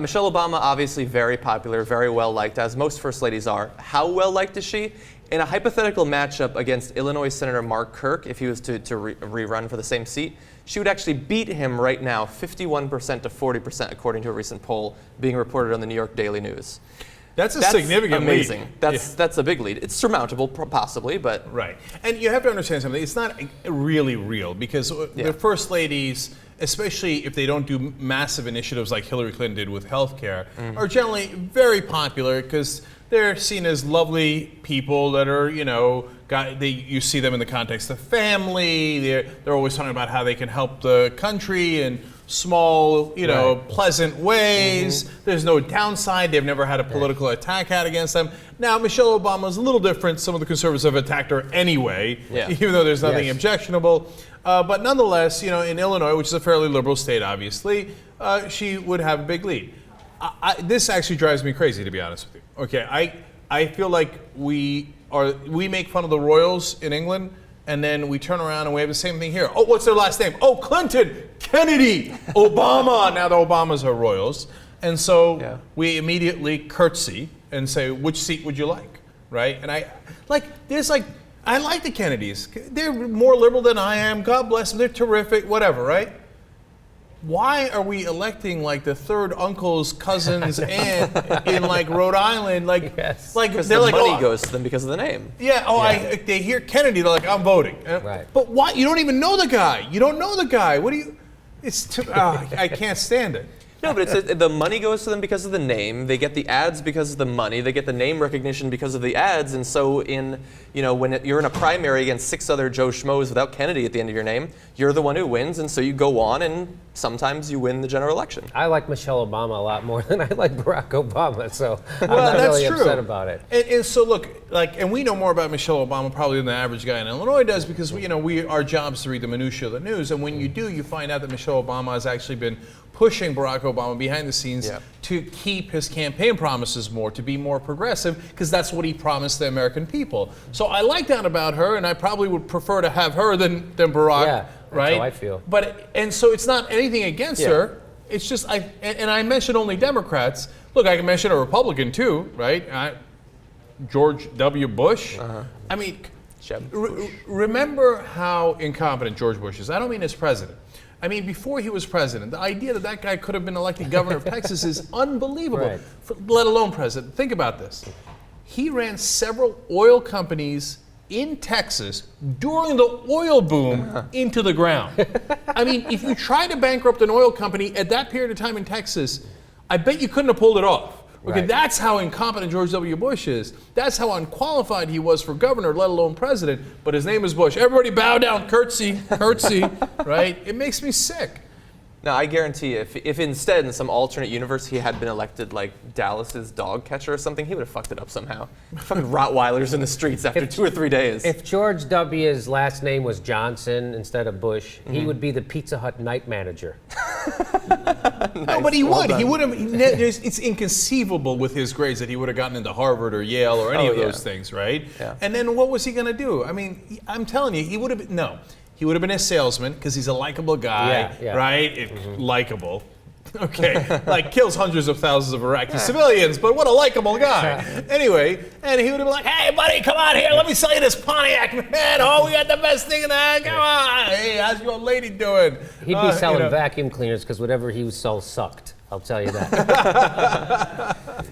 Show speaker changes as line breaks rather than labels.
Michelle Obama, obviously very popular, very well liked, as most first ladies are. How well liked is she? In a hypothetical matchup against Illinois Senator Mark Kirk, if he was to rerun for the same seat, she would actually beat him right now 51% to 40%, according to a recent poll being reported on the New York Daily News.
That's significant
amazing.
lead.
That's a big lead. It's surmountable, possibly, but...
Right. And you have to understand something. It's not really real because the first ladies, especially if they don't do massive initiatives like Hillary Clinton did with healthcare, are generally very popular because they're seen as lovely people that are, you see them in the context of family. They're always talking about how they can help the country in small, pleasant ways. There's no downside. They've never had a political attack had against them. Now, Michelle Obama is a little different. Some of the conservatives have attacked her anyway, even though there's nothing objectionable. But nonetheless, in Illinois, which is a fairly liberal state, obviously, she would have a big lead. This actually drives me crazy, to be honest with you. Okay, I feel like we make fun of the royals in England, and then we turn around and we have the same thing here. Oh, what's their last name? Oh, Clinton, Kennedy, Obama. Now the Obamas are royals. And so we immediately curtsy and say, which seat would you like, right? And I like the Kennedys. They're more liberal than I am. God bless them. They're terrific, whatever, right? Why are we electing like the third uncle's cousin's aunt in like Rhode Island?
Because the money goes to them because of the name.
Yeah. They hear Kennedy, they're like, I'm voting.
Right.
But why? You don't even know the guy. You don't know the guy. What do you? I can't stand it.
No, but the money goes to them because of the name. They get the ads because of the money. They get the name recognition because of the ads. And so when you're in a primary against 6 other Joe Schmoes without Kennedy at the end of your name, you're the one who wins. And so you go on, and sometimes you win the general election.
I like Michelle Obama a lot more than I like Barack Obama, so I'm not really upset about it.
And so look, and we know more about Michelle Obama probably than the average guy in Illinois does because our job is to read the minutiae of the news. And when you do, you find out that Michelle Obama has actually been pushing Barack Obama behind the scenes to keep his campaign promises more, to be more progressive, because that's what he promised the American people. So I like that about her, and I probably would prefer to have her than Barack.
Yeah,
right?
That's how I feel.
And so it's not anything against her. It's just and I mentioned only Democrats. Look, I can mention a Republican too, right? George W. Bush. I mean, remember how incompetent George Bush is. I don't mean as president. I mean, before he was president, the idea that guy could have been elected governor of Texas is unbelievable, let alone president. Think about this. He ran several oil companies in Texas during the oil boom into the ground. I mean, if you try to bankrupt an oil company at that period of time in Texas, I bet you couldn't have pulled it off. Okay, that's how incompetent George W. Bush is. That's how unqualified he was for governor, let alone president. But his name is Bush. Everybody bow down, curtsy, right? It makes me sick.
No, I guarantee if instead in some alternate universe he had been elected like Dallas's dog catcher or something, he would have fucked it up somehow. Fucking Rottweilers in the streets after 2 or 3 days.
If George W.'s last name was Johnson instead of Bush, he would be the Pizza Hut night manager.
Nice. No, but he would. He would have. It's inconceivable with his grades that he would have gotten into Harvard or Yale or any of those things, right?
Yeah.
And then what was he going to do? I mean, I'm telling you, he would have been, no. He would have been a salesman because he's a likable guy, right? Likable. Okay, like kills hundreds of thousands of Iraqi civilians, but what a likable guy. Anyway, and he would have been like, hey, buddy, come on here. Let me sell you this Pontiac, man. Oh, we got the best thing in the come on. Hey, how's your lady doing?
He'd be selling vacuum cleaners because whatever he sold sucked. I'll tell you that.